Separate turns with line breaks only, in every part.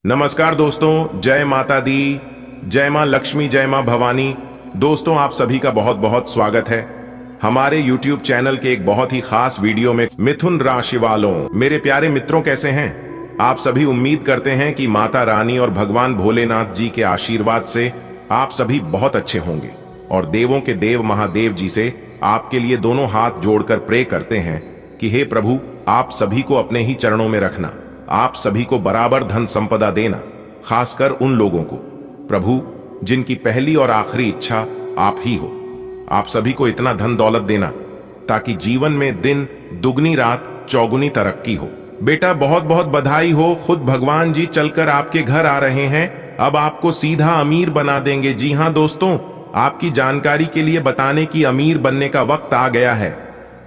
नमस्कार दोस्तों, जय माता दी, जय मां लक्ष्मी, जय मां भवानी। दोस्तों, आप सभी का बहुत बहुत स्वागत है हमारे YouTube चैनल के एक बहुत ही खास वीडियो में। मिथुन राशि वालों, मेरे प्यारे मित्रों, कैसे हैं आप सभी? उम्मीद करते हैं कि माता रानी और भगवान भोलेनाथ जी के आशीर्वाद से आप सभी बहुत अच्छे होंगे और देवों के देव महादेव जी से आपके लिए दोनों हाथ जोड़कर प्रे करते हैं कि हे प्रभु, आप सभी को अपने ही चरणों में रखना, आप सभी को बराबर धन संपदा देना, खासकर उन लोगों को प्रभु जिनकी पहली और आखिरी इच्छा आप ही हो। आप सभी को इतना धन दौलत देना ताकि जीवन में दिन दुगनी रात चौगुनी तरक्की हो। बेटा, बहुत बहुत बधाई हो, खुद भगवान जी चलकर आपके घर आ रहे हैं, अब आपको सीधा अमीर बना देंगे। जी हाँ दोस्तों, आपकी जानकारी के लिए बताने की अमीर बनने का वक्त आ गया है।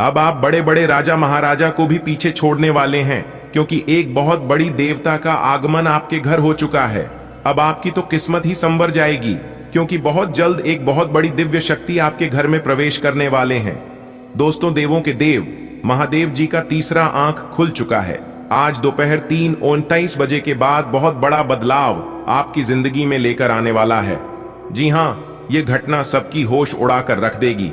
अब आप बड़े बड़े राजा महाराजा को भी पीछे छोड़ने वाले हैं, क्योंकि एक बहुत बड़ी देवता का आगमन आपके घर हो चुका है। अब आपकी तो किस्मत ही संवर जाएगी, क्योंकि बहुत जल्द एक बहुत बड़ी दिव्य शक्ति आपके घर में प्रवेश करने वाले हैं। दोस्तों, देवों के देव महादेव जी का तीसरा आंख खुल चुका है। आज दोपहर 3:29 बजे के बाद बहुत बड़ा बदलाव आपकी जिंदगी में लेकर आने वाला है। जी हाँ, ये घटना सबकी होश उड़ाकर रख देगी।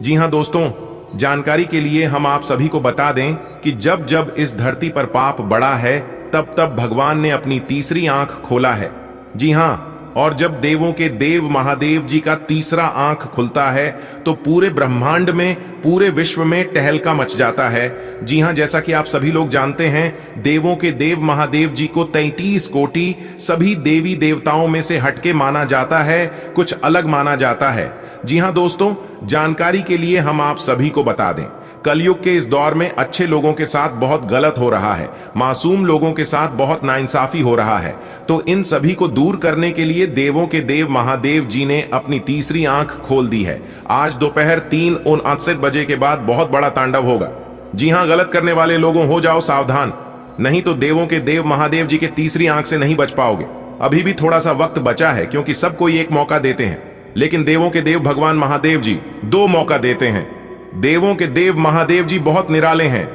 जी हाँ दोस्तों, जानकारी के लिए हम आप सभी को बता दें कि जब जब इस धरती पर पाप बढ़ा है, तब तब भगवान ने अपनी तीसरी आंख खोला है। जी हाँ, और जब देवों के देव महादेव जी का तीसरा आंख खुलता है तो पूरे ब्रह्मांड में, पूरे विश्व में टहलका मच जाता है। जी हाँ, जैसा कि आप सभी लोग जानते हैं, देवों के देव महादेव जी को 33 कोटि सभी देवी देवताओं में से हटके माना जाता है, कुछ अलग माना जाता है। जी हाँ दोस्तों, जानकारी के लिए हम आप सभी को बता दें, कलयुग के इस दौर में अच्छे लोगों के साथ बहुत गलत हो रहा है, मासूम लोगों के साथ बहुत नाइंसाफी हो रहा है। तो इन सभी को दूर करने के लिए देवों के देव महादेव जी ने अपनी तीसरी आंख खोल दी है। आज दोपहर 3:59 बजे के बाद बहुत बड़ा तांडव होगा। जी हाँ, गलत करने वाले लोगों, हो जाओ सावधान, नहीं तो देवों के देव महादेव जी के तीसरी आंख से नहीं बच पाओगे। अभी भी थोड़ा सा वक्त बचा है, क्योंकि सबको एक मौका देते हैं, लेकिन देवों के देव भगवान महादेव जी 2 मौका देते हैं। देवों के देव महादेव जी बहुत निराले हैं,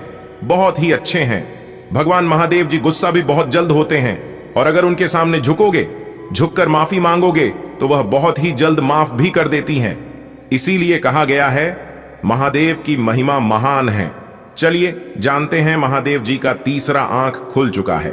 बहुत ही अच्छे हैं। भगवान महादेव जी गुस्सा भी बहुत जल्द होते हैं, और अगर उनके सामने झुकोगे, झुककर माफी मांगोगे, तो वह बहुत ही जल्द माफ भी कर देती हैं। इसीलिए कहा गया है, महादेव की महिमा महान है। चलिए जानते हैं, महादेव जी का तीसरा आंख खुल चुका है।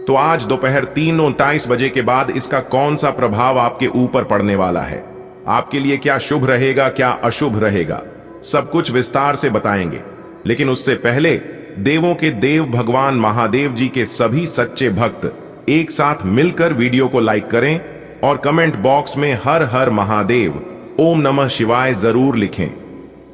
तो आज दोपहर 3:29 बजे के बाद इसका कौन सा प्रभाव आपके ऊपर पड़ने वाला है, आपके लिए क्या शुभ रहेगा, क्या अशुभ रहेगा, सब कुछ विस्तार से बताएंगे। लेकिन उससे पहले देवों के देव भगवान महादेव जी के सभी सच्चे भक्त एक साथ मिलकर वीडियो को लाइक करें और कमेंट बॉक्स में हर हर महादेव, ओम नमः शिवाय जरूर लिखें।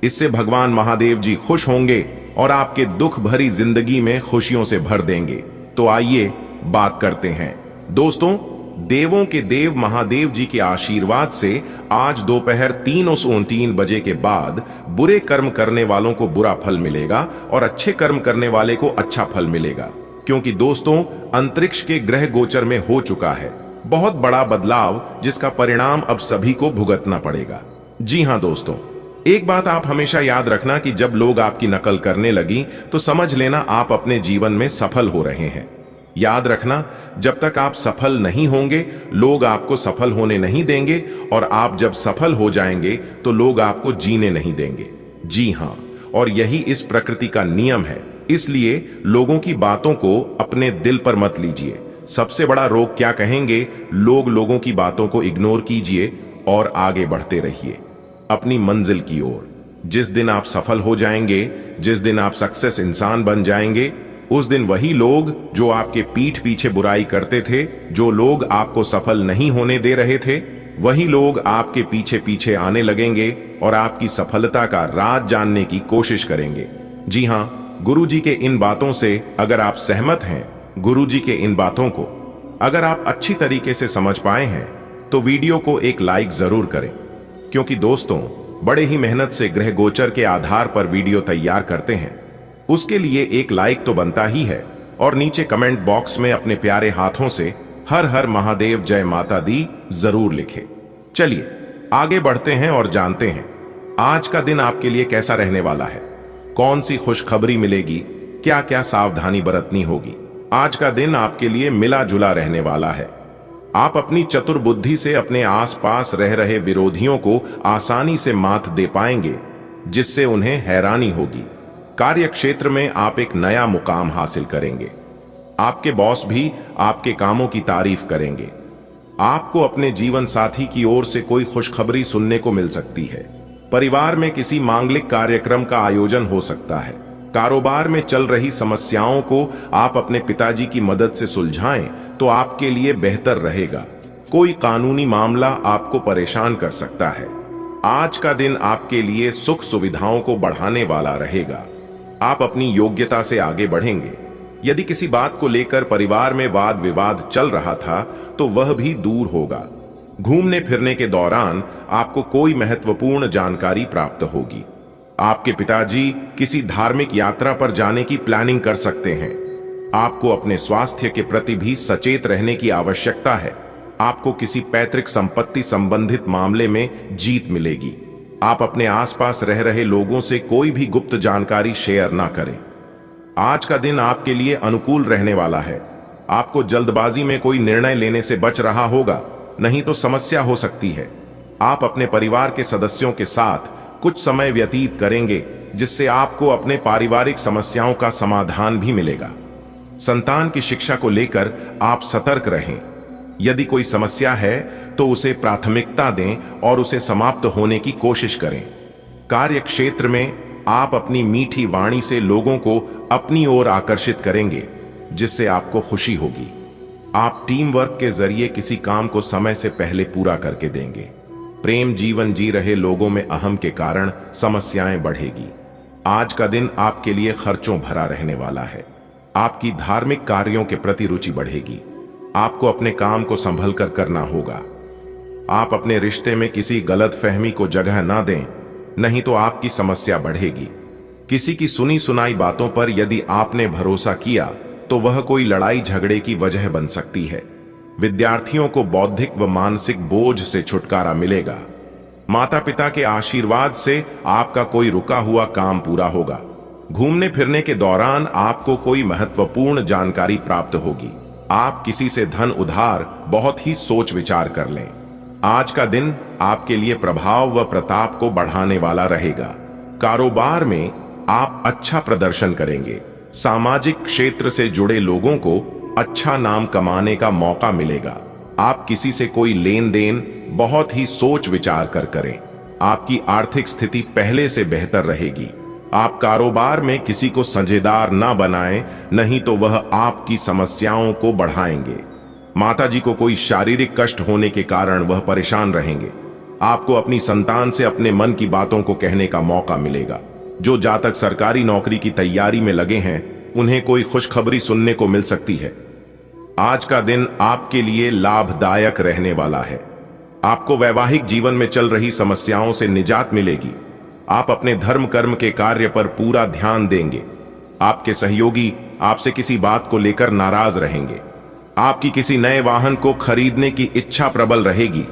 इससे भगवान महादेव जी खुश होंगे और आपके दुख भरी जिंदगी में खुशियों से भर देंगे। तो आइए बात करते हैं। दोस्तों, देवों के देव महादेव जी के आशीर्वाद से आज दोपहर 3:29 बजे के बाद बुरे कर्म करने वालों को बुरा फल मिलेगा और अच्छे कर्म करने वाले को अच्छा फल मिलेगा। क्योंकि दोस्तों, अंतरिक्ष के ग्रह गोचर में हो चुका है बहुत बड़ा बदलाव, जिसका परिणाम अब सभी को भुगतना पड़ेगा। जी हाँ दोस्तों, एक बात आप हमेशा याद रखना कि जब लोग आपकी नकल करने लगी तो समझ लेना आप अपने जीवन में सफल हो रहे हैं। याद रखना, जब तक आप सफल नहीं होंगे, लोग आपको सफल होने नहीं देंगे, और आप जब सफल हो जाएंगे तो लोग आपको जीने नहीं देंगे। जी हाँ, और यही इस प्रकृति का नियम है। इसलिए लोगों की बातों को अपने दिल पर मत लीजिए। सबसे बड़ा रोग क्या कहेंगे, लोग लोगों की बातों को इग्नोर कीजिए और आगे बढ़ते रहिए अपनी मंजिल की ओर। जिस दिन आप सफल हो जाएंगे, जिस दिन आप सक्सेस इंसान बन जाएंगे, उस दिन वही लोग जो आपके पीठ पीछे बुराई करते थे, जो लोग आपको सफल नहीं होने दे रहे थे, वही लोग आपके पीछे पीछे आने लगेंगे और आपकी सफलता का राज जानने की कोशिश करेंगे। जी हाँ, गुरु जी के इन बातों से अगर आप सहमत हैं, गुरु जी के इन बातों को अगर आप अच्छी तरीके से समझ पाए हैं, तो वीडियो को एक लाइक जरूर करें। क्योंकि दोस्तों, बड़े ही मेहनत से ग्रह गोचर के आधार पर वीडियो तैयार करते हैं, उसके लिए एक लाइक तो बनता ही है, और नीचे कमेंट बॉक्स में अपने प्यारे हाथों से हर हर महादेव जय माता दी जरूर लिखें। चलिए आगे बढ़ते हैं और जानते हैं आज का दिन आपके लिए कैसा रहने वाला है, कौन सी खुशखबरी मिलेगी, क्या क्या सावधानी बरतनी होगी। आज का दिन आपके लिए मिला जुला रहने वाला है। आप अपनी चतुर बुद्धि से अपने आसपास रह रहे विरोधियों को आसानी से मात दे पाएंगे, जिससे उन्हें हैरानी होगी। कार्य क्षेत्र में आप एक नया मुकाम हासिल करेंगे। आपके बॉस भी आपके कामों की तारीफ करेंगे। आपको अपने जीवन साथी की ओर से कोई खुशखबरी सुनने को मिल सकती है। परिवार में किसी मांगलिक कार्यक्रम का आयोजन हो सकता है। कारोबार में चल रही समस्याओं को आप अपने पिताजी की मदद से सुलझाएं तो आपके लिए बेहतर रहेगा। कोई कानूनी मामला आपको परेशान कर सकता है। आज का दिन आपके लिए सुख सुविधाओं को बढ़ाने वाला रहेगा। आप अपनी योग्यता से आगे बढ़ेंगे। यदि किसी बात को लेकर परिवार में वाद विवाद चल रहा था तो वह भी दूर होगा। घूमने फिरने के दौरान आपको कोई महत्वपूर्ण जानकारी प्राप्त होगी। आपके पिताजी किसी धार्मिक यात्रा पर जाने की प्लानिंग कर सकते हैं। आपको अपने स्वास्थ्य के प्रति भी सचेत रहने की आवश्यकता है। आपको किसी पैतृक संपत्ति संबंधित मामले में जीत मिलेगी। आप अपने आसपास रह रहे लोगों से कोई भी गुप्त जानकारी शेयर ना करें। आज का दिन आपके लिए अनुकूल रहने वाला है। आपको जल्दबाजी में कोई निर्णय लेने से बच रहा होगा, नहीं तो समस्या हो सकती है। आप अपने परिवार के सदस्यों के साथ कुछ समय व्यतीत करेंगे, जिससे आपको अपने पारिवारिक समस्याओं का समाधान भी मिलेगा। संतान की शिक्षा को लेकर आप सतर्क रहें। यदि कोई समस्या है तो उसे प्राथमिकता दें और उसे समाप्त होने की कोशिश करें। कार्य क्षेत्र में आप अपनी मीठी वाणी से लोगों को अपनी ओर आकर्षित करेंगे, जिससे आपको खुशी होगी। आप टीम वर्क के जरिए किसी काम को समय से पहले पूरा करके देंगे। प्रेम जीवन जी रहे लोगों में अहम के कारण समस्याएं बढ़ेगी। आज का दिन आपके लिए खर्चों भरा रहने वाला है। आपकी धार्मिक कार्यों के प्रति रुचि बढ़ेगी। आपको अपने काम को संभल कर करना होगा। आप अपने रिश्ते में किसी गलतफहमी को जगह ना दें, नहीं तो आपकी समस्या बढ़ेगी। किसी की सुनी सुनाई बातों पर यदि आपने भरोसा किया तो वह कोई लड़ाई झगड़े की वजह बन सकती है। विद्यार्थियों को बौद्धिक व मानसिक बोझ से छुटकारा मिलेगा। माता पिता के आशीर्वाद से आपका कोई रुका हुआ काम पूरा होगा। घूमने फिरने के दौरान आपको कोई महत्वपूर्ण जानकारी प्राप्त होगी। आप किसी से धन उधार बहुत ही सोच विचार कर लें। आज का दिन आपके लिए प्रभाव व प्रताप को बढ़ाने वाला रहेगा। कारोबार में आप अच्छा प्रदर्शन करेंगे। सामाजिक क्षेत्र से जुड़े लोगों को अच्छा नाम कमाने का मौका मिलेगा। आप किसी से कोई लेन देन बहुत ही सोच विचार कर करें। आपकी आर्थिक स्थिति पहले से बेहतर रहेगी। आप कारोबार में किसी को साझेदार ना बनाएं, नहीं तो वह आपकी समस्याओं को बढ़ाएंगे। माताजी को कोई शारीरिक कष्ट होने के कारण वह परेशान रहेंगे। आपको अपनी संतान से अपने मन की बातों को कहने का मौका मिलेगा। जो जातक सरकारी नौकरी की तैयारी में लगे हैं, उन्हें कोई खुशखबरी सुनने को मिल सकती है। आज का दिन आपके लिए लाभदायक रहने वाला है। आपको वैवाहिक जीवन में चल रही समस्याओं से निजात मिलेगी। आप अपने धर्म कर्म के कार्य पर पूरा ध्यान देंगे। आपके सहयोगी आपसे किसी बात को लेकर नाराज रहेंगे। आपकी किसी नए वाहन को खरीदने की इच्छा प्रबल रहेगी।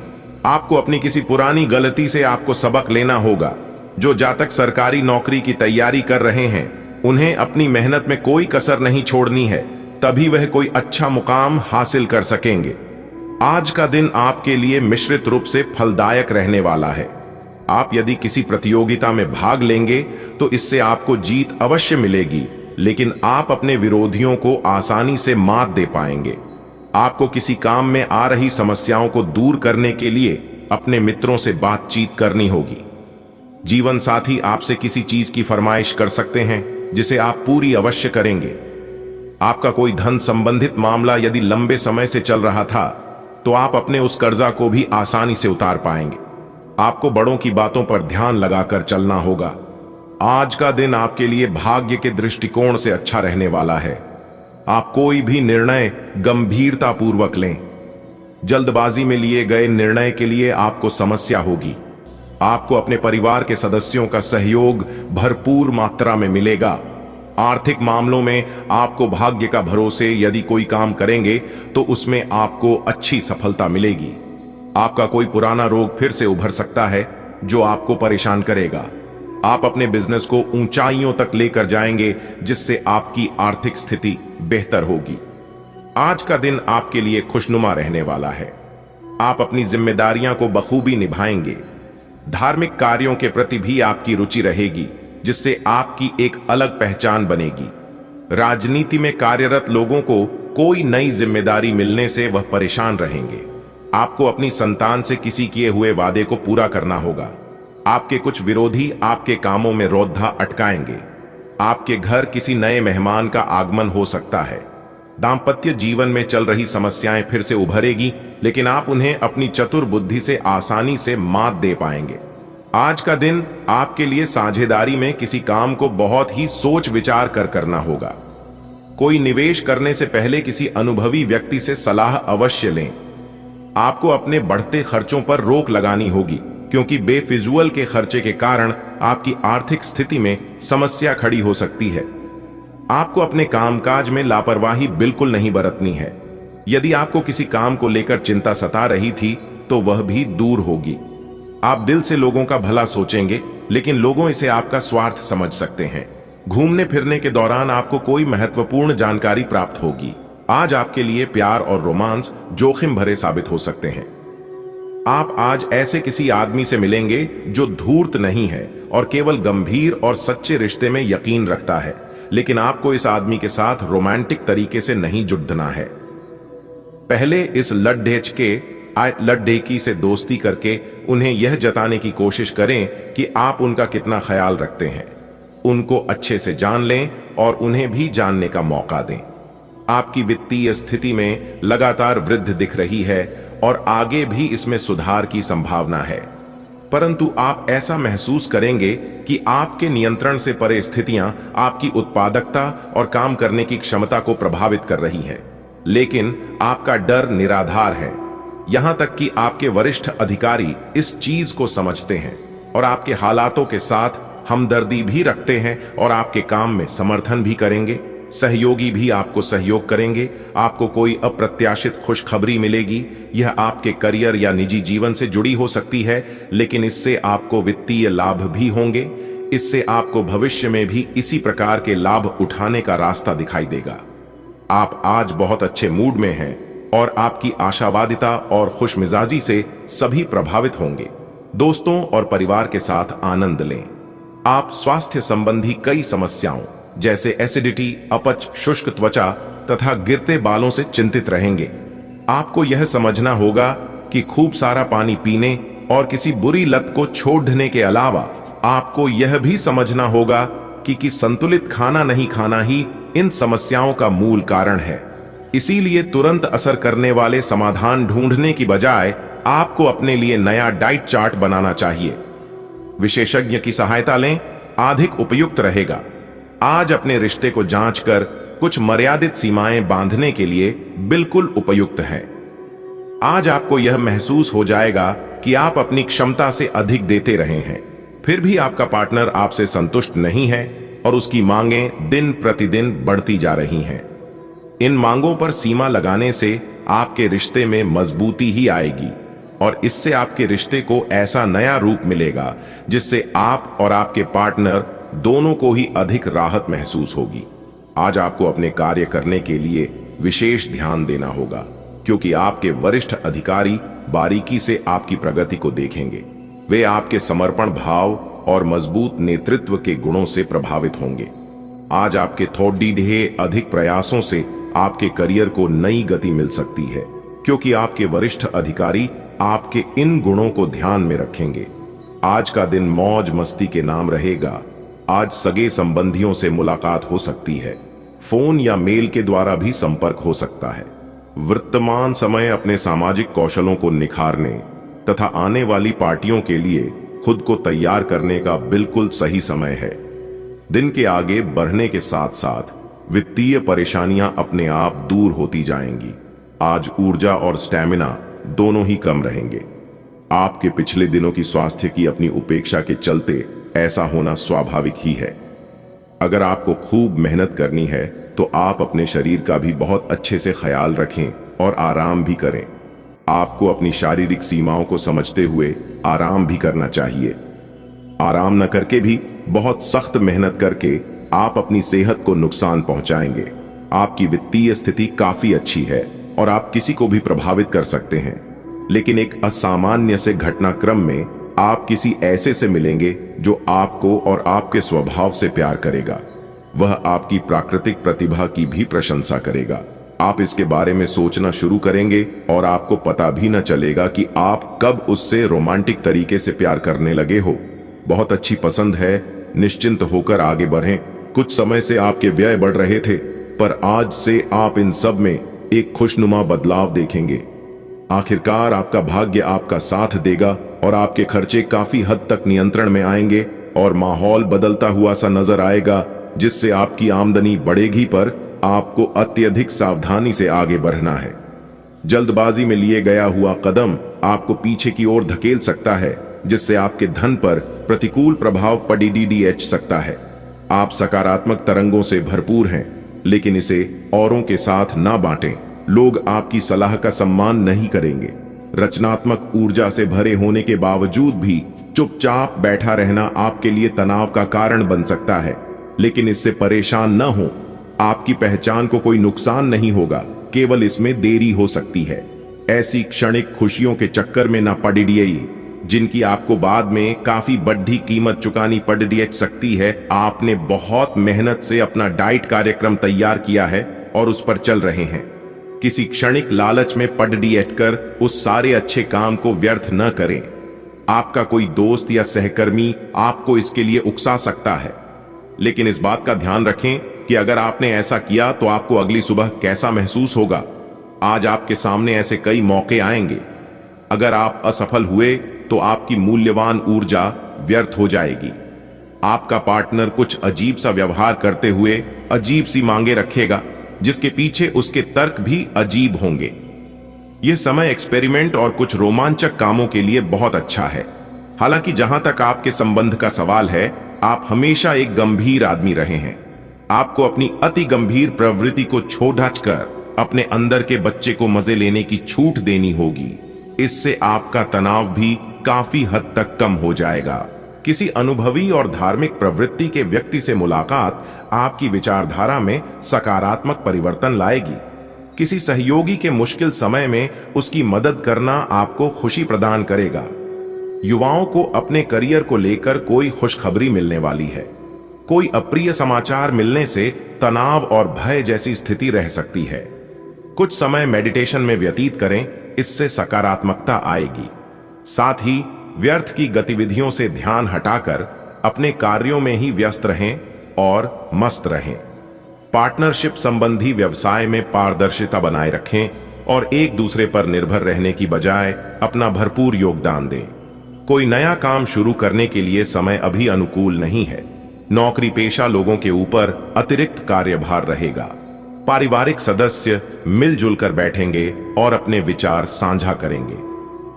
आपको अपनी किसी पुरानी गलती से आपको सबक लेना होगा। जो जातक सरकारी नौकरी की तैयारी कर रहे हैं, उन्हें अपनी मेहनत में कोई कसर नहीं छोड़नी है, तभी वह कोई अच्छा मुकाम हासिल कर सकेंगे। आज का दिन आपके लिए मिश्रित रूप से फलदायक रहने वाला है। आप यदि किसी प्रतियोगिता में भाग लेंगे तो इससे आपको जीत अवश्य मिलेगी, लेकिन आप अपने विरोधियों को आसानी से मात दे पाएंगे। आपको किसी काम में आ रही समस्याओं को दूर करने के लिए अपने मित्रों से बातचीत करनी होगी। जीवन साथी आपसे किसी चीज की फरमाइश कर सकते हैं, जिसे आप पूरी अवश्य करेंगे। आपका कोई धन संबंधित मामला यदि लंबे समय से चल रहा था, तो आप अपने उस कर्जा को भी आसानी से उतार पाएंगे। आपको बड़ों की बातों पर ध्यान लगाकर चलना होगा। आज का दिन आपके लिए भाग्य के दृष्टिकोण से अच्छा रहने वाला है। आप कोई भी निर्णय गंभीरतापूर्वक लें। जल्दबाजी में लिए गए निर्णय के लिए आपको समस्या होगी। आपको अपने परिवार के सदस्यों का सहयोग भरपूर मात्रा में मिलेगा। आर्थिक मामलों में आपको भाग्य का भरोसे यदि कोई काम करेंगे तो उसमें आपको अच्छी सफलता मिलेगी। आपका कोई पुराना रोग फिर से उभर सकता है जो आपको परेशान करेगा। आप अपने बिजनेस को ऊंचाइयों तक लेकर जाएंगे, जिससे आपकी आर्थिक स्थिति बेहतर होगी। आज का दिन आपके लिए खुशनुमा रहने वाला है। आप अपनी जिम्मेदारियां को बखूबी निभाएंगे। धार्मिक कार्यों के प्रति भी आपकी रुचि रहेगी, जिससे आपकी एक अलग पहचान बनेगी। राजनीति में कार्यरत लोगों को कोई नई जिम्मेदारी मिलने से वह परेशान रहेंगे। आपको अपनी संतान से किसी किए हुए वादे को पूरा करना होगा। आपके कुछ विरोधी आपके कामों में रोधा अटकाएंगे। आपके घर किसी नए मेहमान का आगमन हो सकता है। दांपत्य जीवन में चल रही समस्याएं फिर से उभरेगी, लेकिन आप उन्हें अपनी चतुर बुद्धि से आसानी से मात दे पाएंगे। आज का दिन आपके लिए साझेदारी में किसी काम को बहुत ही सोच विचार कर करना होगा। कोई निवेश करने से पहले किसी अनुभवी व्यक्ति से सलाह अवश्य लें। आपको अपने बढ़ते खर्चों पर रोक लगानी होगी, क्योंकि बेफिजूल के खर्चे के कारण आपकी आर्थिक स्थिति में समस्या खड़ी हो सकती है। आपको अपने कामकाज में लापरवाही बिल्कुल नहीं बरतनी है। यदि आपको किसी काम को लेकर चिंता सता रही थी तो वह भी दूर होगी। आप दिल से लोगों का भला सोचेंगे, लेकिन लोगों इसे आपका स्वार्थ समझ सकते हैं। घूमने फिरने के दौरान आपको कोई महत्वपूर्ण जानकारी प्राप्त होगी। आज आपके लिए प्यार और रोमांस जोखिम भरे साबित हो सकते हैं। आप आज ऐसे किसी आदमी से मिलेंगे जो धूर्त नहीं है और केवल गंभीर और सच्चे रिश्ते में यकीन रखता है, लेकिन आपको इस आदमी के साथ रोमांटिक तरीके से नहीं जुड़ना है। पहले इस लड्ढेकी से दोस्ती करके उन्हें यह जताने की कोशिश करें कि आप उनका कितना ख्याल रखते हैं। उनको अच्छे से जान लें और उन्हें भी जानने का मौका दें। आपकी वित्तीय स्थिति में लगातार वृद्धि दिख रही है और आगे भी इसमें सुधार की संभावना है, परंतु आप ऐसा महसूस करेंगे कि आपके नियंत्रण से परे स्थितियां आपकी उत्पादकता और काम करने की क्षमता को प्रभावित कर रही है। लेकिन आपका डर निराधार है। यहां तक कि आपके वरिष्ठ अधिकारी इस चीज को समझते हैं और आपके हालातों के साथ हमदर्दी भी रखते हैं और आपके काम में समर्थन भी करेंगे। सहयोगी भी आपको सहयोग करेंगे। आपको कोई अप्रत्याशित खुशखबरी मिलेगी। यह आपके करियर या निजी जीवन से जुड़ी हो सकती है, लेकिन इससे आपको वित्तीय लाभ भी होंगे। इससे आपको भविष्य में भी इसी प्रकार के लाभ उठाने का रास्ता दिखाई देगा। आप आज बहुत अच्छे मूड में हैं और आपकी आशावादिता और खुशमिजाजी से सभी प्रभावित होंगे। दोस्तों और परिवार के साथ आनंद लें। आप स्वास्थ्य संबंधी कई समस्याओं जैसे एसिडिटी, अपच, शुष्क त्वचा तथा गिरते बालों से चिंतित रहेंगे। आपको यह समझना होगा कि खूब सारा पानी पीने और किसी बुरी लत को छोड़ने के अलावा आपको यह भी समझना होगा कि संतुलित खाना नहीं खाना ही इन समस्याओं का मूल कारण है। इसीलिए तुरंत असर करने वाले समाधान ढूंढने की बजाय आपको अपने लिए नया डाइट चार्ट बनाना चाहिए। विशेषज्ञ की सहायता लें, अधिक उपयुक्त रहेगा। आज अपने रिश्ते को जांचकर कुछ मर्यादित सीमाएं बांधने के लिए बिल्कुल उपयुक्त है। आज आपको यह महसूस हो जाएगा कि आप अपनी क्षमता से अधिक देते रहे हैं, फिर भी आपका पार्टनर आपसे संतुष्ट नहीं है और उसकी मांगें दिन प्रतिदिन बढ़ती जा रही हैं। इन मांगों पर सीमा लगाने से आपके रिश्ते में मजबूती ही आएगी और इससे आपके रिश्ते को ऐसा नया रूप मिलेगा जिससे आप और आपके पार्टनर दोनों को ही अधिक राहत महसूस होगी। आज आपको अपने कार्य करने के लिए विशेष ध्यान देना होगा, क्योंकि आपके वरिष्ठ अधिकारी बारीकी से आपकी प्रगति को देखेंगे। वे आपके समर्पण भाव और मजबूत नेतृत्व के गुणों से प्रभावित होंगे। आज आपके थोड़ी अधिक प्रयासों से आपके करियर को नई गति मिल सकती है, क्योंकि आपके वरिष्ठ अधिकारी आपके इन गुणों को ध्यान में रखेंगे। आज का दिन मौज मस्ती के नाम रहेगा। आज सगे संबंधियों से मुलाकात हो सकती है। फोन या मेल के द्वारा भी संपर्क हो सकता है। वर्तमान समय अपने सामाजिक कौशलों को निखारने तथा आने वाली पार्टियों के लिए खुद को तैयार करने का बिल्कुल सही समय है। दिन के आगे बढ़ने के साथ साथ वित्तीय परेशानियां अपने आप दूर होती जाएंगी। आज ऊर्जा और स्टैमिना दोनों ही कम रहेंगे। आपके पिछले दिनों की स्वास्थ्य की अपनी उपेक्षा के चलते ऐसा होना स्वाभाविक ही है। अगर आपको खूब मेहनत करनी है तो आप अपने शरीर का भी बहुत अच्छे से ख्याल रखें और आराम भी करें। आपको अपनी शारीरिक सीमाओं को समझते हुए आराम भी करना चाहिए। आराम न करके भी बहुत सख्त मेहनत करके आप अपनी सेहत को नुकसान पहुंचाएंगे। आपकी वित्तीय स्थिति काफी अच्छी है और आप किसी को भी प्रभावित कर सकते हैं। लेकिन एक असामान्य से घटनाक्रम में आप किसी ऐसे से मिलेंगे जो आपको और आपके स्वभाव से प्यार करेगा। वह आपकी प्राकृतिक प्रतिभा की भी प्रशंसा करेगा। आप इसके बारे में सोचना शुरू करेंगे और आपको पता भी न चलेगा कि आप कब उससे रोमांटिक तरीके से प्यार करने लगे हो। बहुत अच्छी पसंद है, निश्चिंत होकर आगे बढ़ें। कुछ समय से आपके व्यय बढ़ रहे थे, पर आज से आप इन सब में एक खुशनुमा बदलाव देखेंगे। आखिरकार आपका भाग्य आपका साथ देगा और आपके खर्चे काफी हद तक नियंत्रण में आएंगे और माहौल बदलता हुआ सा नजर आएगा, जिससे आपकी आमदनी बढ़ेगी, पर आपको अत्यधिक सावधानी से आगे बढ़ना है। जल्दबाजी में लिए गया हुआ कदम आपको पीछे की ओर धकेल सकता है, जिससे आपके धन पर प्रतिकूल प्रभाव पड़ सकता है। आप सकारात्मक तरंगों से भरपूर हैं, लेकिन इसे औरों के साथ ना बांटें। लोग आपकी सलाह का सम्मान नहीं करेंगे। रचनात्मक ऊर्जा से भरे होने के बावजूद भी चुपचाप बैठा रहना आपके लिए तनाव का कारण बन सकता है, लेकिन इससे परेशान न हो। आपकी पहचान को कोई नुकसान नहीं होगा, केवल इसमें देरी हो सकती है। ऐसी क्षणिक खुशियों के चक्कर में न पड़िए जिनकी आपको बाद में काफी बड़ी कीमत चुकानी पड़ सकती है। आपने बहुत मेहनत से अपना डाइट कार्यक्रम तैयार किया है और उस पर चल रहे हैं। किसी क्षणिक लालच में पड़ कर उस सारे अच्छे काम को व्यर्थ न करें। आपका कोई दोस्त या सहकर्मी आपको इसके लिए उकसा सकता है, लेकिन इस बात का ध्यान रखें कि अगर आपने ऐसा किया तो आपको अगली सुबह कैसा महसूस होगा। आज आपके सामने ऐसे कई मौके आएंगे। अगर आप असफल हुए तो आपकी मूल्यवान ऊर्जा व्यर्थ हो जाएगी। आपका पार्टनर कुछ अजीब सा व्यवहार करते हुए अजीब सी मांगे रखेगा, जिसके पीछे उसके तर्क भी अजीब होंगे। यह समय एक्सपेरिमेंट और कुछ रोमांचक कामों के लिए बहुत अच्छा है। हालांकि जहां तक आपके संबंध का सवाल है, आप हमेशा एक गंभीर आदमी रहे हैं। आपको अपनी अति गंभीर प्रवृत्ति को छोड़ अपने अंदर के बच्चे को मजे लेने की छूट देनी होगी। इससे आपका तनाव भी काफी हद तक कम हो जाएगा। किसी अनुभवी और धार्मिक प्रवृत्ति के व्यक्ति से मुलाकात आपकी विचारधारा में सकारात्मक परिवर्तन लाएगी। किसी सहयोगी के मुश्किल समय में उसकी मदद करना आपको खुशी प्रदान करेगा। युवाओं को अपने करियर को लेकर कोई खुशखबरी मिलने वाली है। कोई अप्रिय समाचार मिलने से तनाव और भय जैसी स्थिति रह सकती है। कुछ समय मेडिटेशन में व्यतीत करें, इससे सकारात्मकता आएगी। साथ ही व्यर्थ की गतिविधियों से ध्यान हटाकर अपने कार्यों में ही व्यस्त रहें और मस्त रहें। पार्टनरशिप संबंधी व्यवसाय में पारदर्शिता बनाए रखें और एक दूसरे पर निर्भर रहने की बजाय अपना भरपूर योगदान दें। कोई नया काम शुरू करने के लिए समय अभी अनुकूल नहीं है। नौकरी पेशा लोगों के ऊपर अतिरिक्त कार्यभार रहेगा। पारिवारिक सदस्य मिलजुल कर बैठेंगे और अपने विचार साझा करेंगे।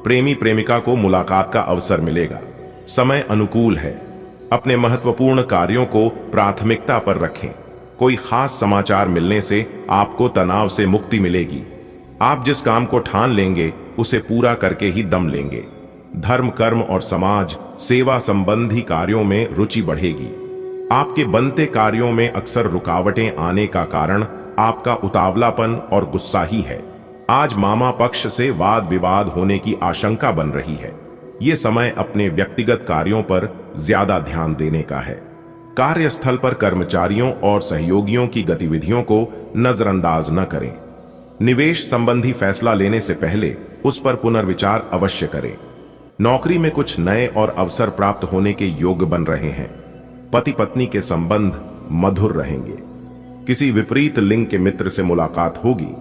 प्रेमी प्रेमिका को मुलाकात का अवसर मिलेगा। समय अनुकूल है। अपने महत्वपूर्ण कार्यों को प्राथमिकता पर रखें। कोई खास समाचार मिलने से आपको तनाव से मुक्ति मिलेगी। आप जिस काम को ठान लेंगे उसे पूरा करके ही दम लेंगे। धर्म, कर्म और समाज सेवा संबंधी कार्यों में रुचि बढ़ेगी। आपके बनते कार्यों में अक्सर रुकावटें आने का कारण आपका उतावलापन और गुस्सा ही है। आज मामा पक्ष से वाद विवाद होने की आशंका बन रही है। ये समय अपने व्यक्तिगत कार्यों पर ज्यादा ध्यान देने का है। कार्यस्थल पर कर्मचारियों और सहयोगियों की गतिविधियों को नजरअंदाज न करें। निवेश संबंधी फैसला लेने से पहले उस पर पुनर्विचार अवश्य करें। नौकरी में कुछ नए और अवसर प्राप्त होने के योग बन रहे हैं। पति पत्नी के संबंध मधुर रहेंगे। किसी विपरीत लिंग के मित्र से मुलाकात होगी।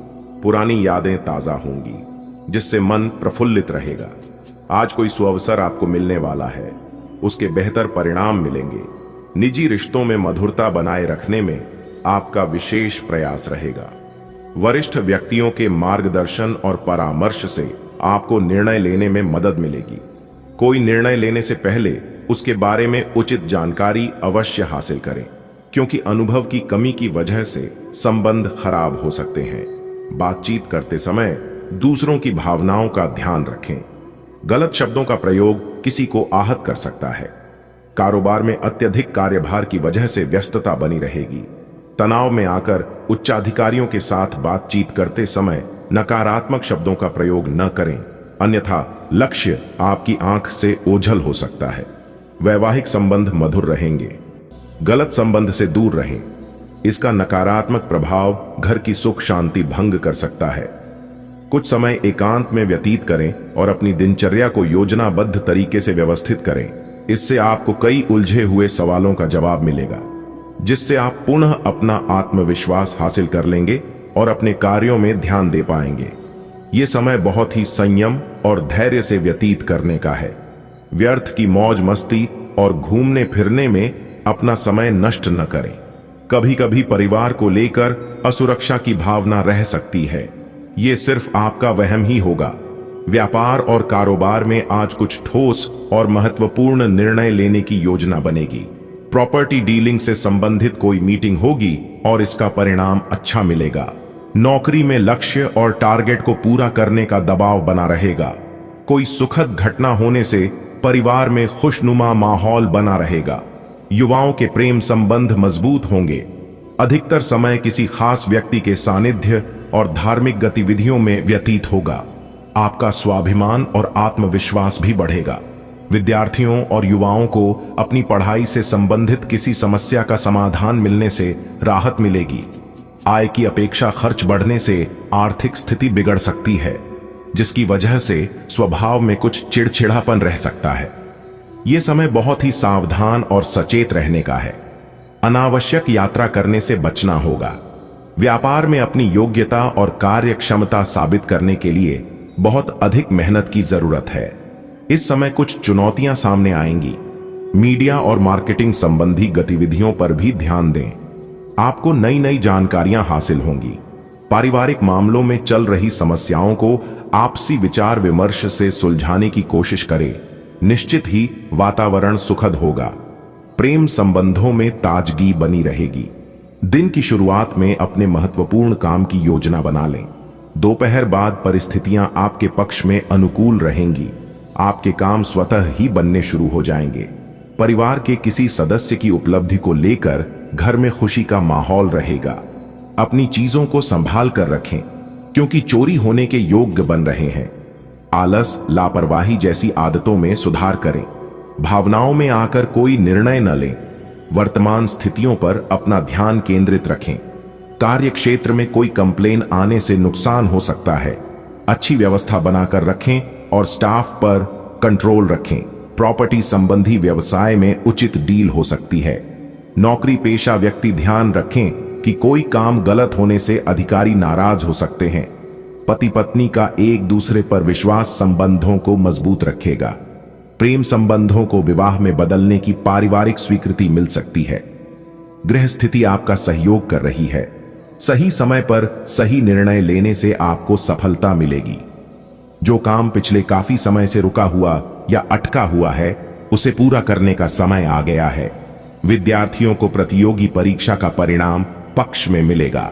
पुरानी यादें ताजा होंगी, जिससे मन प्रफुल्लित रहेगा। आज कोई सुअवसर आपको मिलने वाला है, उसके बेहतर परिणाम मिलेंगे। निजी रिश्तों में मधुरता बनाए रखने में आपका विशेष प्रयास रहेगा। वरिष्ठ व्यक्तियों के मार्गदर्शन और परामर्श से आपको निर्णय लेने में मदद मिलेगी। कोई निर्णय लेने से पहले उसके बारे में उचित जानकारी अवश्य हासिल करें, क्योंकि अनुभव की कमी की वजह से संबंध खराब हो सकते हैं। बातचीत करते समय दूसरों की भावनाओं का ध्यान रखें। गलत शब्दों का प्रयोग किसी को आहत कर सकता है। कारोबार में अत्यधिक कार्यभार की वजह से व्यस्तता बनी रहेगी। तनाव में आकर उच्चाधिकारियों के साथ बातचीत करते समय नकारात्मक शब्दों का प्रयोग न करें, अन्यथा लक्ष्य आपकी आंख से ओझल हो सकता है। वैवाहिक संबंध मधुर रहेंगे। गलत संबंध से दूर रहें। इसका नकारात्मक प्रभाव घर की सुख शांति भंग कर सकता है। कुछ समय एकांत में व्यतीत करें और अपनी दिनचर्या को योजनाबद्ध तरीके से व्यवस्थित करें। इससे आपको कई उलझे हुए सवालों का जवाब मिलेगा, जिससे आप पुनः अपना आत्मविश्वास हासिल कर लेंगे और अपने कार्यों में ध्यान दे पाएंगे। ये समय बहुत ही संयम और धैर्य से व्यतीत करने का है। व्यर्थ की मौज मस्ती और घूमने फिरने में अपना समय नष्ट न करें। कभी कभी परिवार को लेकर असुरक्षा की भावना रह सकती है। ये सिर्फ आपका वहम ही होगा। व्यापार और कारोबार में आज कुछ ठोस और महत्वपूर्ण निर्णय लेने की योजना बनेगी। प्रॉपर्टी डीलिंग से संबंधित कोई मीटिंग होगी और इसका परिणाम अच्छा मिलेगा। नौकरी में लक्ष्य और टारगेट को पूरा करने का दबाव बना रहेगा। कोई सुखद घटना होने से परिवार में खुशनुमा माहौल बना रहेगा। युवाओं के प्रेम संबंध मजबूत होंगे। अधिकतर समय किसी खास व्यक्ति के सानिध्य और धार्मिक गतिविधियों में व्यतीत होगा। आपका स्वाभिमान और आत्मविश्वास भी बढ़ेगा। विद्यार्थियों और युवाओं को अपनी पढ़ाई से संबंधित किसी समस्या का समाधान मिलने से राहत मिलेगी। आय की अपेक्षा खर्च बढ़ने से आर्थिक स्थिति बिगड़ सकती है, जिसकी वजह से स्वभाव में कुछ चिड़चिड़ापन रह सकता है। यह समय बहुत ही सावधान और सचेत रहने का है। अनावश्यक यात्रा करने से बचना होगा। व्यापार में अपनी योग्यता और कार्य क्षमता साबित करने के लिए बहुत अधिक मेहनत की जरूरत है। इस समय कुछ चुनौतियां सामने आएंगी। मीडिया और मार्केटिंग संबंधी गतिविधियों पर भी ध्यान दें। आपको नई नई जानकारियां हासिल होंगी। पारिवारिक मामलों में चल रही समस्याओं को आपसी विचार विमर्श से सुलझाने की कोशिश करें। निश्चित ही वातावरण सुखद होगा। प्रेम संबंधों में ताजगी बनी रहेगी। दिन की शुरुआत में अपने महत्वपूर्ण काम की योजना बना लें। दोपहर बाद परिस्थितियां आपके पक्ष में अनुकूल रहेंगी। आपके काम स्वतः ही बनने शुरू हो जाएंगे। परिवार के किसी सदस्य की उपलब्धि को लेकर घर में खुशी का माहौल रहेगा। अपनी चीजों को संभाल कर रखें, क्योंकि चोरी होने के योग्य बन रहे हैं। आलस, लापरवाही जैसी आदतों में सुधार करें। भावनाओं में आकर कोई निर्णय न लें। वर्तमान स्थितियों पर अपना ध्यान केंद्रित रखें। कार्य क्षेत्र में कोई कंप्लेन आने से नुकसान हो सकता है। अच्छी व्यवस्था बनाकर रखें और स्टाफ पर कंट्रोल रखें। प्रॉपर्टी संबंधी व्यवसाय में उचित डील हो सकती है। नौकरी पेशा व्यक्ति ध्यान रखें कि कोई काम गलत होने से अधिकारी नाराज हो सकते हैं। पति पत्नी का एक दूसरे पर विश्वास संबंधों को मजबूत रखेगा। प्रेम संबंधों को विवाह में बदलने की पारिवारिक स्वीकृति मिल सकती है। गृह स्थिति आपका सहयोग कर रही है। सही समय पर सही निर्णय लेने से आपको सफलता मिलेगी। जो काम पिछले काफी समय से रुका हुआ या अटका हुआ है, उसे पूरा करने का समय आ गया है। विद्यार्थियों को प्रतियोगी परीक्षा का परिणाम पक्ष में मिलेगा।